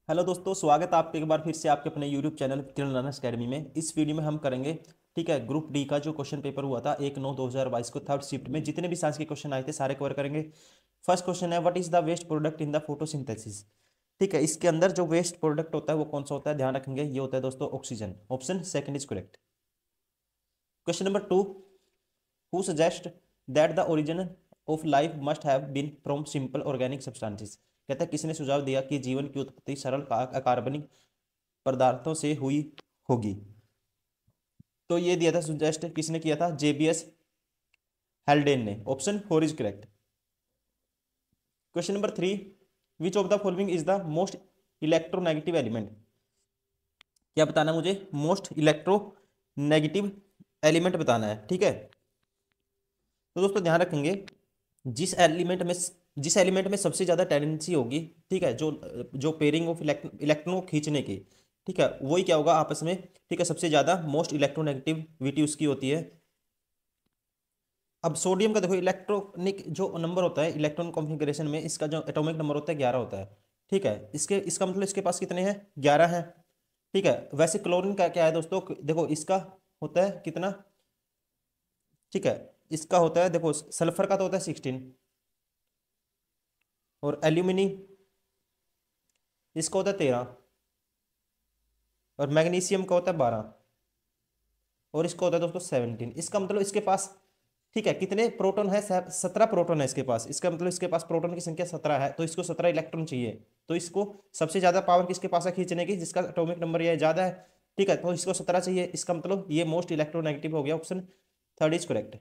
Hello दोस्तों, स्वागत है आपके एक बार फिर से आपके अपने यूट्यूब चैनल किरण लर्नर्स अकेडमी में। इस वीडियो में हम करेंगे, ठीक है, ग्रुप डी का जो क्वेश्चन पेपर हुआ था 1/9/2022 को थर्ड शिफ्ट में जितने भी साइंस के क्वेश्चन आए थे सारे कवर करेंगे। फर्स्ट क्वेश्चन है, what is the waste product in the photosynthesis. ठीक है, इसके अंदर जो वेस्ट प्रोडक्ट होता है वो कौन सा होता है, ध्यान रखेंगे, ये होता है दोस्तों oxygen. Option second is correct. Question number two, who suggest that the origin of life must have been from simple organic substances. कहता है किसने सुझाव दिया कि जीवन की उत्पत्ति सरल कार्बनिक पदार्थों से हुई होगी। तो ये दिया था सुजेस्ट, किसने किया था, जेबीएस हेल्डेन ने। Option four is correct. Question number three, which of the following is the most electronegative element. क्या बताना है मुझे, मोस्ट इलेक्ट्रोनेगेटिव एलिमेंट बताना है। ठीक है, तो दोस्तों ध्यान रखेंगे, जिस एलिमेंट में जिस एलिमेंट में सबसे ज्यादा टेंडेंसी होगी, ठीक है, जो जो पेयरिंग ऑफ इलेक्ट्रॉन को खींचने की, ठीक है, वही क्या होगा आपस में, ठीक है, सबसे ज्यादा मोस्ट इलेक्ट्रोनेगेटिविटी उसकी होती है। अब सोडियम का देखो, इलेक्ट्रॉनिक जो नंबर होता है इलेक्ट्रॉन कॉन्फ़िगरेशन में, इसका जो एटॉमिक नंबर होता है 11 होता है। ठीक है, इसका मतलब इसके पास कितने हैं, 11 हैं। ठीक है, वैसे क्लोरीन का क्या है दोस्तों, देखो इसका होता है कितना, ठीक है, इसका होता है, देखो सल्फर का तो होता है 16, और एल्यूमिनी इसका होता है 13, और मैग्नीशियम का होता है 12, और इसका होता है दोस्तों 17। इसका मतलब इसके पास, ठीक है, कितने प्रोटॉन है, 17 प्रोटॉन है इसके पास। इसका मतलब इसके पास प्रोटॉन की संख्या 17 है, तो इसको 17 इलेक्ट्रॉन चाहिए। तो इसको सबसे ज्यादा पावर किसके पास है खींचने की, जिसका एटॉमिक नंबर ये ज्यादा है। ठीक है, तो इसको 17 चाहिए, इसका मतलब ये मोस्ट इलेक्ट्रोनेगेटिव हो गया। Option third is correct.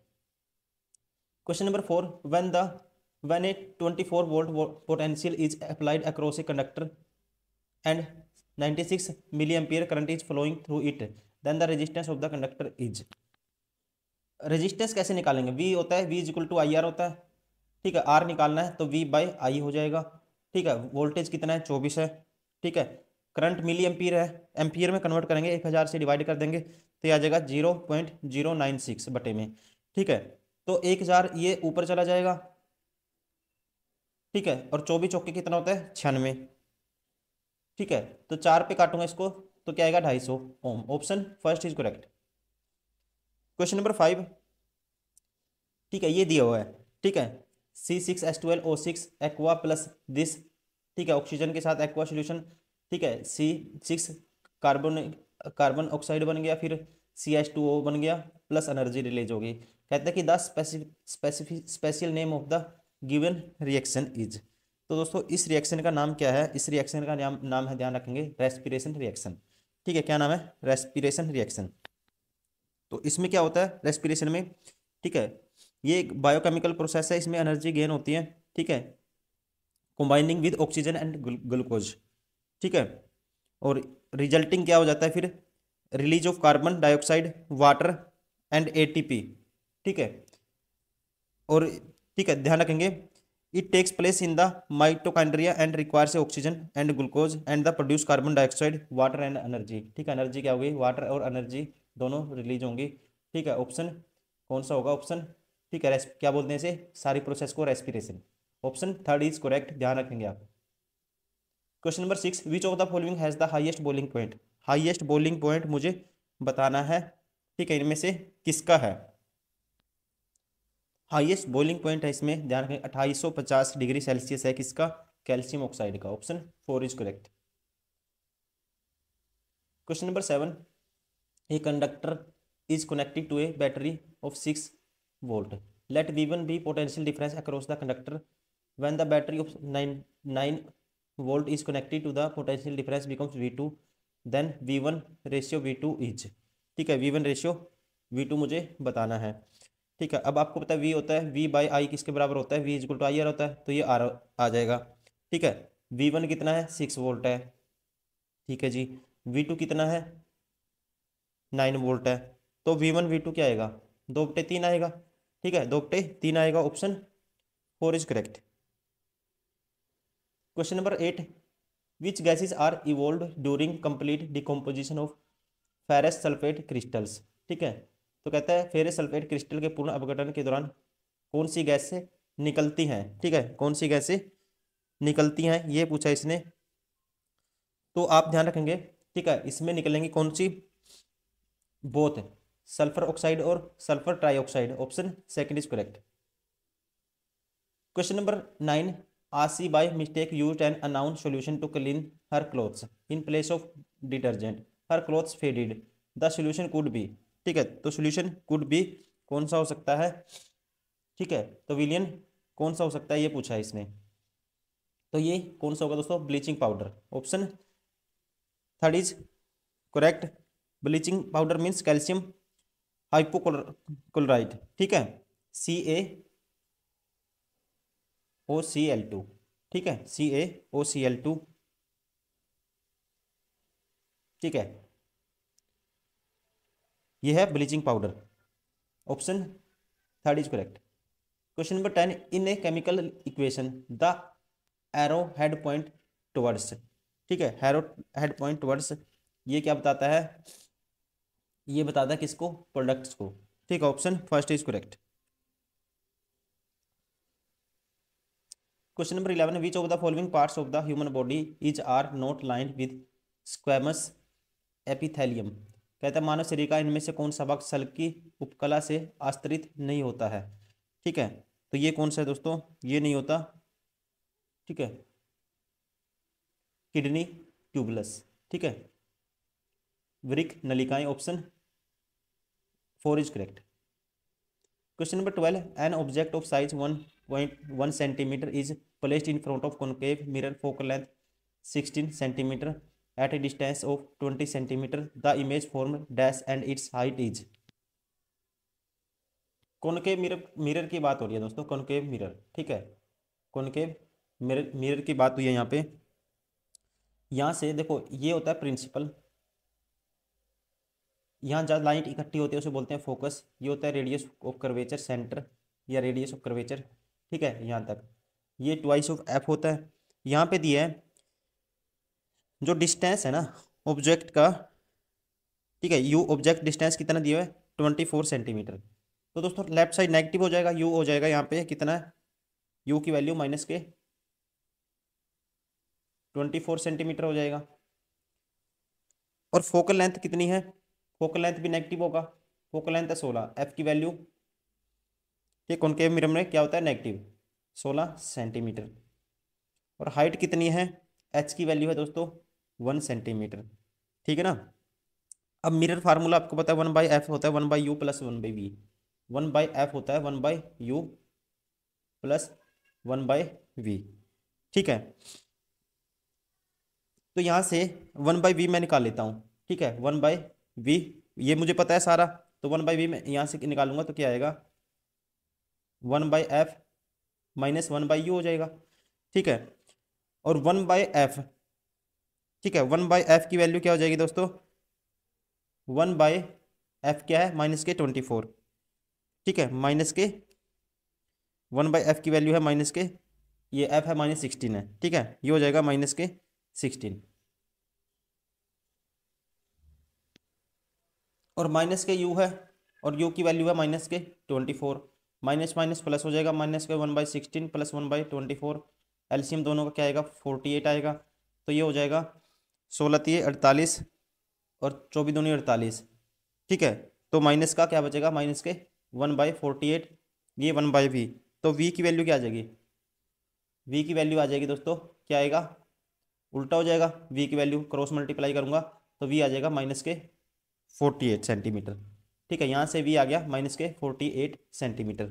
Question number four, when a 24 volt potential is applied across a conductor and 96 milliampere current is flowing through it, then the resistance of the conductor is। Resistance कैसे निकालेंगे, V होता है, V is equal to I R होता है। ठीक है, are निकालना है तो वी बाई आई हो जाएगा। ठीक है, वोल्टेज कितना है, 24 है। ठीक है, करंट मिली एम्पीयर है, एम्पीयर में कन्वर्ट करेंगे, 1000 से डिवाइड कर देंगे तो ये आ जाएगा 0.096 बटे में। ठीक है, तो 1000 ये ऊपर चला जाएगा। ठीक है, और 24 चौके कितना होता है, 96। ठीक है, तो 4 पे काटूंगा इसको तो क्या आएगा, 250 ohm. Option first is correct. Question number five, ठीक है, ये दिया हुआ है। ठीक है, C6H12O6 एक्वा प्लस दिस। ठीक है, ऑक्सीजन के साथ एक्वा सोल्यूशन। ठीक है, C6 कार्बन कार्बन ऑक्साइड बन गया, फिर CH2O बन गया, प्लस एनर्जी रिलीज होगी। कहते हैं कि the special name of the given reaction is. तो दोस्तों इस रिएक्शन का नाम क्या है, इस रिएक्शन का नाम है, ध्यान रखेंगे, रेस्पिरेशन रिएक्शन। ठीक है, क्या नाम है, रेस्पिरेशन रिएक्शन। तो इसमें क्या होता है रेस्पिरेशन में, ठीक है, ये एक बायोकेमिकल प्रोसेस है, इसमें एनर्जी गेन होती है। ठीक है, combining with oxygen and glucose. ठीक है, और रिजल्टिंग क्या हो जाता है फिर, release of carbon dioxide, water and ATP. ठीक है, और ठीक है, ध्यान रखेंगे, it takes place in the mitochondria and requires oxygen and glucose and the produce carbon dioxide, water and energy. ठीक है, एनर्जी क्या होगी, वाटर और एनर्जी दोनों रिलीज होंगी। ठीक है, ऑप्शन कौन सा होगा, ऑप्शन, ठीक है, क्या बोलते हैं इसे, सारी प्रोसेस को respiration. Option third is correct, ध्यान रखेंगे आप। Question number six, which of the following has the highest boiling point. Highest boiling point मुझे बताना है। ठीक है, इनमें से किसका है हाईएस्ट बॉइलिंग पॉइंट है, इसमें ध्यान रखें 2850 डिग्री सेल्सियस है, किसका, कैल्शियम ऑक्साइड का। Option four is correct. Question number seven, a conductor is connected to a battery of 6 volt, let V1 be potential difference across the conductor when the battery of 9 volt is connected to the potential difference becomes V2, then V1 ratio V2 is. ठीक है, V1 ratio V2 मुझे बताना है। ठीक है, अब आपको पता है V होता है, V बाई आई किसके बराबर होता है, V is equal to I R होता है, तो ये आर आ जाएगा। ठीक है, V1 कितना है, 6 वोल्ट है। ठीक है जी, V2 कितना है, 9 वोल्ट है। तो V1 V2 क्या आएगा, 2/3 आएगा। ठीक है, 2/3 आएगा। Option four is correct. Question number eight, which gases are evolve during complete decomposition of ferrous sulphate crystals. ठीक है, तो कहता है फेरस सल्फेट क्रिस्टल के पूर्ण अपघटन के दौरान कौन सी गैस से निकलती हैं। ठीक है, कौन सी गैसें निकलती हैं ये पूछा इसने। तो आप ध्यान रखेंगे, ठीक है, इसमें निकलेंगी कौन सी, बोथ सल्फर ऑक्साइड और sulphur trioxide, option second is correct. Question number 9, Aashi by mistake used an unknown solution to clean her clothes in place of detergent, her clothes faded, the solution could be. ठीक है, तो solution could B कौन सा हो सकता है, ठीक है, तो विलियन कौन सा हो सकता है ये पूछा है इसने, तो ये कौन सा होगा दोस्तों, bleaching powder, option third is correct. Bleaching powder means calcium hypochloride, ठीक है, CaOCl2, ठीक है, CaOCl2, ठीक है, ये है bleaching powder, option third is correct. Question number 10, in a chemical equation the arrow head point towards, ठीक है, हैरो हेड पॉइंट टुवर्ड्स, ये क्या बताता है, ये बताता है किसको, प्रोडक्ट्स को, ठीक है, option first is correct. Question number 11, which of the following parts of the human body is are not lined with squamous epithelium, कहता है मानव शरीर का इनमें से कौन सा भाग सल की उपकला से आस्तरित नहीं होता है, ठीक है, तो ये कौन सा है दोस्तों, ये नहीं होता, ठीक है, किडनी ट्यूबुलस, ठीक है, वृक्क नलिकाएं, option four is correct. Question number 12, an object of size 1.1 centimetre is placed in front of concave mirror, focal length 16 centimetre, at a distance of 20 centimetre, the image form dash and its height is. Concave mirror, mirror की बात हो रही है दोस्तों, concave mirror, ठीक है, concave mirror, mirror की बात हुई है यहाँ पे। यहाँ से देखो ये होता है प्रिंसिपल, यहाँ जहाँ लाइट इकट्ठी होती है उसे बोलते हैं फोकस, ये होता है रेडियस ऑफ कर्वेचर सेंटर या रेडियस ऑफ कर्वेचर, ठीक है, यहाँ तक ये ट्वाइस ऑफ एफ होता है। यहाँ पे दिया है जो डिस्टेंस है ना ऑब्जेक्ट का, ठीक है, यू ऑब्जेक्ट डिस्टेंस कितना दिया है 24 सेंटीमीटर, तो दोस्तों लेफ्ट साइड नेगेटिव हो जाएगा, यू हो जाएगा यहाँ पे कितना है, यू की वैल्यू माइनस के 24 सेंटीमीटर हो जाएगा, और फोकल लेंथ कितनी है, फोकल लेंथ भी नेगेटिव होगा, फोकल लेंथ है 16, एफ की वैल्यू, ठीक, कॉनकेव मिरर में क्या होता है नेगेटिव 16 सेंटीमीटर, और हाइट कितनी है, एच की वैल्यू है दोस्तों 1 सेंटीमीटर, ठीक है ना। अब मिरर फार्मूला आपको पता है 1/f होता है 1/u प्लस 1/v, 1/f होता है 1/u प्लस 1/v, ठीक है, तो यहाँ से 1/v मैं निकाल लेता हूँ, ठीक है, 1/v ये मुझे पता है सारा, तो 1/v मैं यहाँ से निकालूंगा तो क्या आएगा 1/f माइनस 1/u हो जाएगा, ठीक है, और 1/f, ठीक है, 1/f की वैल्यू क्या हो जाएगी दोस्तों, 1/f क्या है माइनस के 24, ठीक है, माइनस के 1/f की वैल्यू है माइनस के, ये f है -16 है, ठीक है, ये हो जाएगा माइनस के 16, और माइनस के u है, और u की वैल्यू है माइनस के 24, माइनस माइनस प्लस हो जाएगा, माइनस के 1/16 प्लस 1/24, एलसीएम दोनों का क्या आएगा 48 आएगा, तो ये हो जाएगा 16×3 = 48 और 24×2 = 48, ठीक है, तो माइनस का क्या बचेगा, माइनस के 1/48, ये 1/v, तो v की वैल्यू क्या आ जाएगी, v की वैल्यू आ जाएगी दोस्तों, क्या आएगा उल्टा हो जाएगा, v की वैल्यू क्रॉस मल्टीप्लाई करूंगा तो v आ जाएगा माइनस के 48 सेंटीमीटर, ठीक है, यहाँ से v आ गया माइनस के 48 सेंटीमीटर।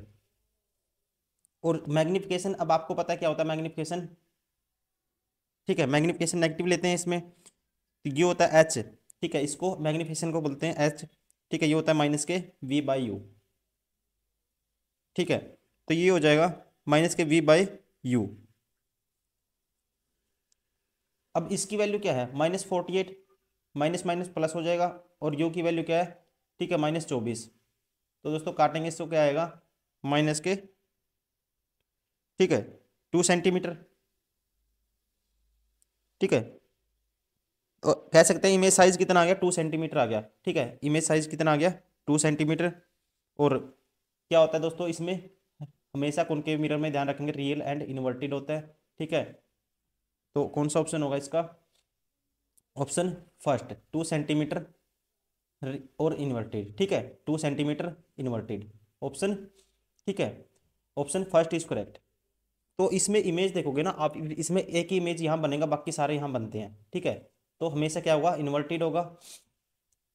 और मैग्निफिकेशन, अब आपको पता है क्या होता है मैग्निफिकेशन, ठीक है, मैग्निफिकेशन नेगेटिव लेते हैं इसमें, तो ये होता है h, ठीक है, इसको मैग्निफिकेशन को बोलते हैं h, ठीक है, ये होता है माइनस के v/u, ठीक है, तो ये हो जाएगा माइनस के v/u। अब इसकी वैल्यू क्या है -48, माइनस माइनस प्लस हो जाएगा, और u की वैल्यू क्या है, ठीक है, -24, तो दोस्तों काटेंगे इसको क्या आएगा माइनस के, ठीक है, 2 सेंटीमीटर, ठीक है, तो कह सकते हैं इमेज साइज कितना आ गया 2 सेंटीमीटर आ गया, ठीक है, इमेज साइज कितना आ गया 2 सेंटीमीटर। और क्या होता है दोस्तों इसमें, हमेशा कॉनकेव मिरर में ध्यान रखेंगे रियल एंड इन्वर्टेड होता है, ठीक है, तो कौन सा ऑप्शन होगा इसका, ऑप्शन फर्स्ट 2 सेंटीमीटर और इन्वर्टेड, ठीक है, 2 सेंटीमीटर इन्वर्टेड ऑप्शन, ठीक है, ऑप्शन फर्स्ट इज करेक्ट। तो इसमें इमेज देखोगे ना आप, इसमें एक ही इमेज यहाँ बनेगा, बाकी सारे यहाँ बनते हैं, ठीक है। तो हमेशा क्या होगा, इन्वर्टेड होगा,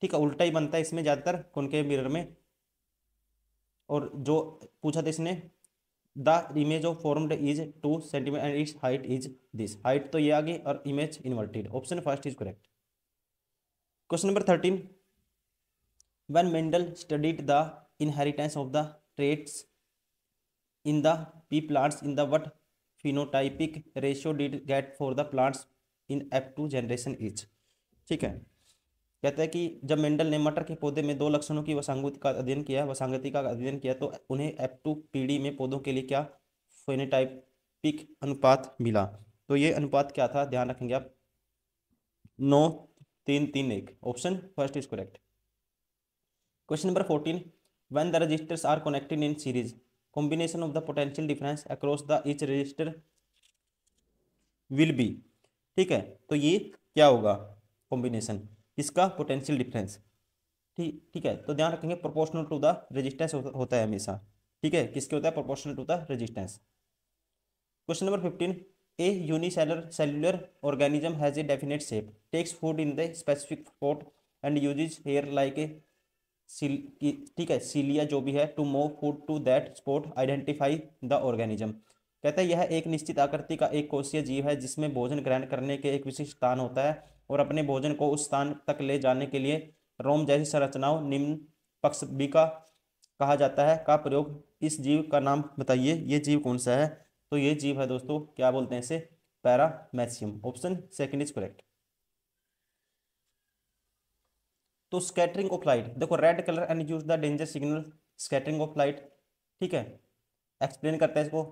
ठीक है, उल्टा ही बनता है इसमें ज़्यादातर कॉनकेव मिरर में। और जो पूछा था इसने, the image of formed is 2 centimetre and its height is this, height तो ये आ गई और image inverted, option first is correct. Question number 13, when Mendel studied the inheritance of the traits in the pea plants in the what phenotypic ratio did get for the plants in F2 generation each, ठीक है। कहता है कि जब Mendel ने मटर के पौधे में दो लक्षणों की वसांगति का अध्ययन किया तो उन्हें F2 पीढ़ी में पौधों के लिए क्या फेनोटाइपिक अनुपात मिला। तो ये अनुपात क्या था, ध्यान रखेंगे आप, 9:3:3:1, option first is correct. Question number 14. When the registers are connected in series, combination of the potential difference across the each register will be, ठीक है। तो ये क्या होगा, कॉम्बिनेशन इसका पोटेंशियल डिफरेंस, ठीक ठीक है। तो ध्यान रखेंगे प्रोपोर्शनल टू द रेजिस्टेंस होता है हमेशा, ठीक है, किसके होता है, proportional to the resistance. Question number 15, a unicellular cellular organism has a definite shape, takes food in the specific spot and uses hair like a ठीक है सीलिया जो भी है, to move food to that spot identify the organism. कहता है यह एक निश्चित आकृति का एक कोषीय जीव है जिसमें भोजन ग्रहण करने के एक विशिष्ट स्थान होता है और अपने भोजन को उस स्थान तक ले जाने के लिए रोम जैसी संरचनाओं निम्न पक्षबिका कहा जाता है का प्रयोग, इस जीव का नाम बताइए, ये जीव कौन सा है। तो ये जीव है दोस्तों, क्या बोलते हैं इसे, paramecium, option second is correct. तो स्कैटरिंग ऑफ लाइट देखो, red colour and use the danger signal, scattering of light, ठीक है, एक्सप्लेन करता है इसको।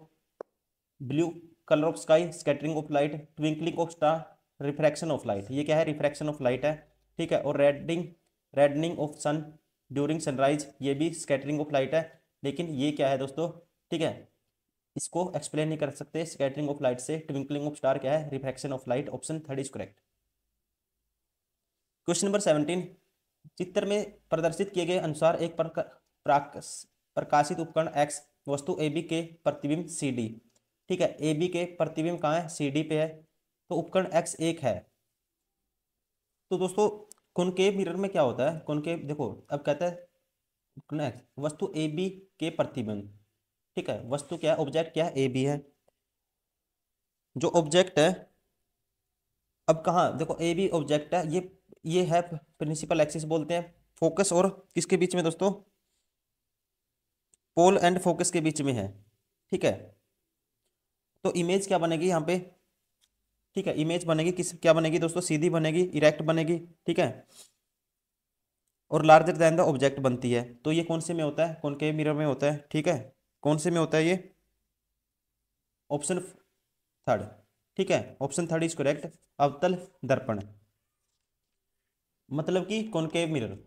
Blue colour of sky, scattering of light, twinkling of star, refraction of light, ये क्या है, रिफ्रैक्शन ऑफ लाइट है, ठीक है। और reddening of sun during sunrise, ये भी स्कैटरिंग ऑफ लाइट है, लेकिन ये क्या है दोस्तों, ठीक है, इसको एक्सप्लेन नहीं कर सकते स्कैटरिंग ऑफ लाइट से। ट्विंकलिंग ऑफ स्टार क्या है, refraction of light, option third is correct. Question number 17, चित्र में प्रदर्शित किए गए अनुसार एक प्रकाशित उपकरण एक्स वस्तु ए बी के प्रतिबिंब सी डी, ठीक है, ए बी के प्रतिबिंब कहाँ है, सी डी पे है, तो उपकरण एक्स एक है। तो दोस्तों कॉनकेव मिरर में क्या होता है, कॉनकेव देखो अब कहता है उपकरण एक्स वस्तु ए बी के प्रतिबिंब, ठीक है, वस्तु क्या है, ऑब्जेक्ट क्या है, ए बी है, जो ऑब्जेक्ट है, अब कहाँ देखो ए बी ऑब्जेक्ट है, ये है प्रिंसिपल एक्सिस बोलते हैं, फोकस और किसके बीच में दोस्तों, पोल एंड फोकस के बीच में है, ठीक है। तो इमेज क्या बनेगी यहाँ पे, ठीक है, इमेज बनेगी किस, क्या बनेगी दोस्तों, सीधी बनेगी, इरेक्ट बनेगी, ठीक है, और लार्जर देन द ऑब्जेक्ट बनती है। तो ये कौन से में होता है, कॉनकेव मिरर में होता है, ठीक है, कौन से में होता है ये, ऑप्शन थर्ड, ठीक है, ऑप्शन थर्ड इज करेक्ट, अवतल दर्पण, मतलब कि कॉनकेव मिरर,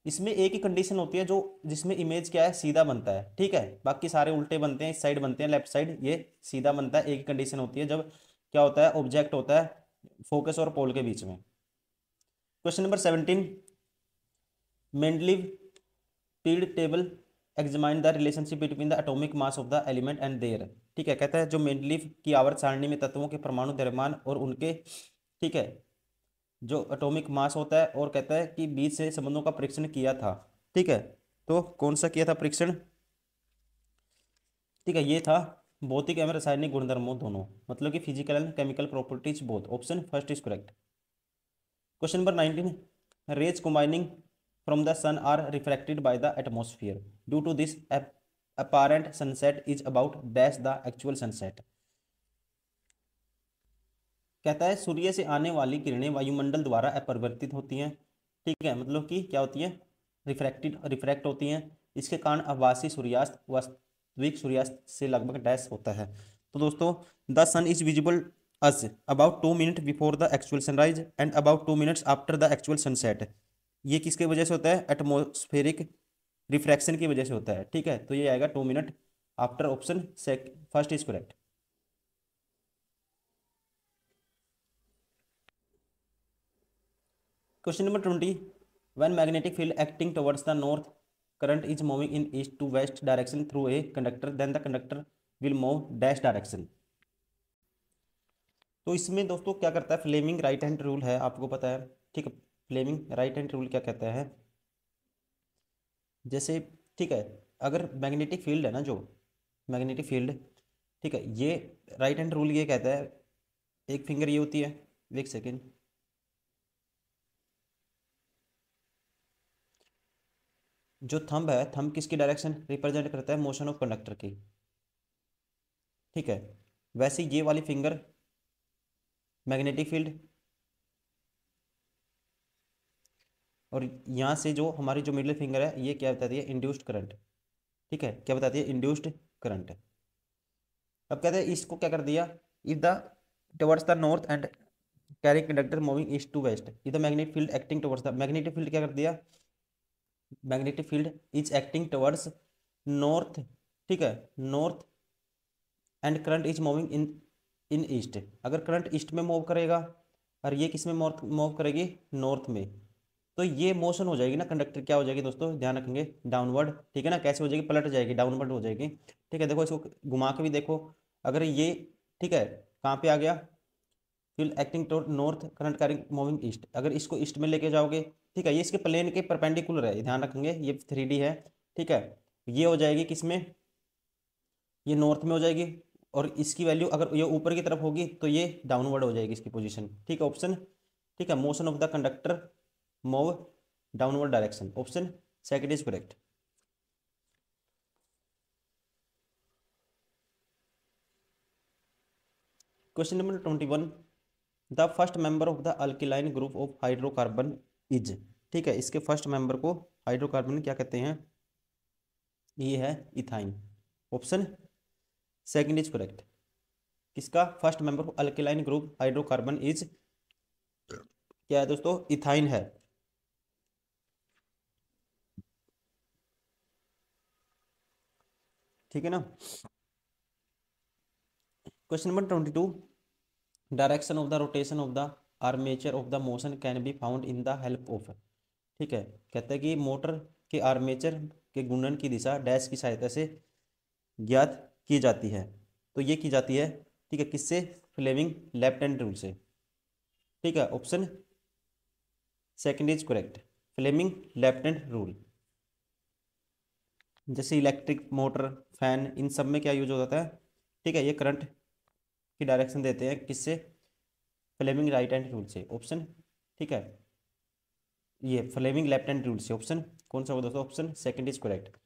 इसमें एक ही कंडीशन होती है जो जिसमें इमेज क्या है, सीधा बनता है, ठीक है, बाकी सारे उल्टे बनते हैं, इस साइड बनते हैं लेफ्ट साइड, ये सीधा बनता है, एक ही कंडीशन होती है जब क्या होता है, ऑब्जेक्ट होता है फोकस और पोल के बीच में। Question number 17, Mendeleev period table examine the relationship between the atomic mass of the element and their, ठीक है, कहता है जो मेंडलीव की आवर्त सारणी में तत्वों के परमाणु द्रव्यमान और उनके, ठीक है, जो एटॉमिक मास होता है, और कहता है कि बीच से संबंधों का परीक्षण किया था, ठीक है। तो कौन सा किया था परीक्षण, ठीक है, ये था भौतिक एवं रासायनिक गुणधर्मों दोनों, मतलब कि physical and chemical properties both, option first is correct. Question number 19, rays combining from the sun are refracted by the atmosphere due to this apparent sunset is about dash the actual sunset, कहता है सूर्य से आने वाली किरणें वायुमंडल द्वारा अपरिवर्तित होती हैं, ठीक है, मतलब कि क्या होती है, रिफ्रैक्ट होती हैं, इसके कारण आभासी सूर्यास्त वास्तविक सूर्यास्त से लगभग डैश होता है। तो दोस्तों the sun is visible us about 2 minute before the actual sunrise and about 2 minutes after the actual sunset, ये किसके वजह से होता है, एटमोस्फेरिक रिफ्रैक्शन की वजह से होता है, ठीक है। तो ये आएगा 2 minute after, option first is correct. Question number 20, when magnetic field acting towards the north, current is moving in east to west direction through a conductor, then the conductor will move dash direction. तो इसमें दोस्तों क्या करता है, Fleming right hand rule है, आपको पता है, ठीक है। फ्लेमिंग राइट हैंड रूल क्या कहता है, जैसे, ठीक है, अगर मैग्नेटिक फील्ड है ना, जो मैग्नेटिक फील्ड, ठीक है, ये राइट हैंड रूल ये कहता है, एक फिंगर ये होती है, एक सेकेंड, जो थंब है, थंब किसकी डायरेक्शन रिप्रेजेंट करता है, मोशन ऑफ कंडक्टर की, ठीक है। वैसे ये वाली फिंगर मैग्नेटिक फील्ड, और यहाँ से जो हमारी जो मिडिल फिंगर है ये क्या बताती है, इंड्यूस्ड करंट, ठीक है, क्या बताती है, इंड्यूस्ड करंट। अब कहते हैं इसको क्या कर दिया, if the towards the north and carry conductor moving east to west, if the magnetic field acting towards the, magnetic field क्या कर दिया, magnetic field is acting towards north, ठीक है, north, and current is moving in in east, अगर current east में move करेगा और ये किस में मूव करेगी, नॉर्थ में, तो ये मोशन हो जाएगी ना कंडक्टर, क्या हो जाएगी दोस्तों, ध्यान रखेंगे, डाउनवर्ड, ठीक है ना, कैसे हो जाएगी, पलट जाएगी, डाउनवर्ड हो जाएगी, ठीक है। देखो इसको घुमा के भी देखो, अगर ये, ठीक है, कहाँ पे आ गया, field acting to north, current carrying moving east, अगर इसको ईस्ट में लेके जाओगे, ठीक है, ये इसके प्लेन के परपेंडिकुलर है, ध्यान रखेंगे, ये 3D है, ठीक है, ये हो जाएगी किसमें, ये नॉर्थ में हो जाएगी, और इसकी वैल्यू अगर ये ऊपर की तरफ होगी तो ये डाउनवर्ड हो जाएगी इसकी पोजीशन, ठीक है, ऑप्शन, ठीक है, motion of the conductor move downward direction, option second is correct. Question number 21, the first member of the अल्किलाइन group of hydrocarbon is, ठीक है, इसके फर्स्ट मेंबर को हाइड्रोकार्बन क्या कहते हैं, ये है ethyne, option second is correct. किसका first member of alkaline group hydrocarbon is, क्या है दोस्तों, इथाइन है, ठीक है ना। Question number 22, direction of the rotation of the armature of the motion can be found in the help of, ठीक है, कहता है कि मोटर के आर्मेचर के घूर्णन की दिशा डैश की सहायता से ज्ञात की जाती है, तो ये की जाती है, ठीक है, किससे, फ्लेमिंग लेफ्ट हैंड रूल से, ठीक है, option second is correct, Fleming left hand rule. जैसे इलेक्ट्रिक मोटर, फैन, इन सब में क्या यूज हो जाता है, ठीक है, ये करंट की डायरेक्शन देते हैं किससे, फ्लेमिंग राइट हैंड रूल से, ऑप्शन, ठीक है, ये फ्लेमिंग लेफ्ट हैंड रूल से, ऑप्शन कौन सा होगा दोस्तों, ऑप्शन सेकंड इज करेक्ट।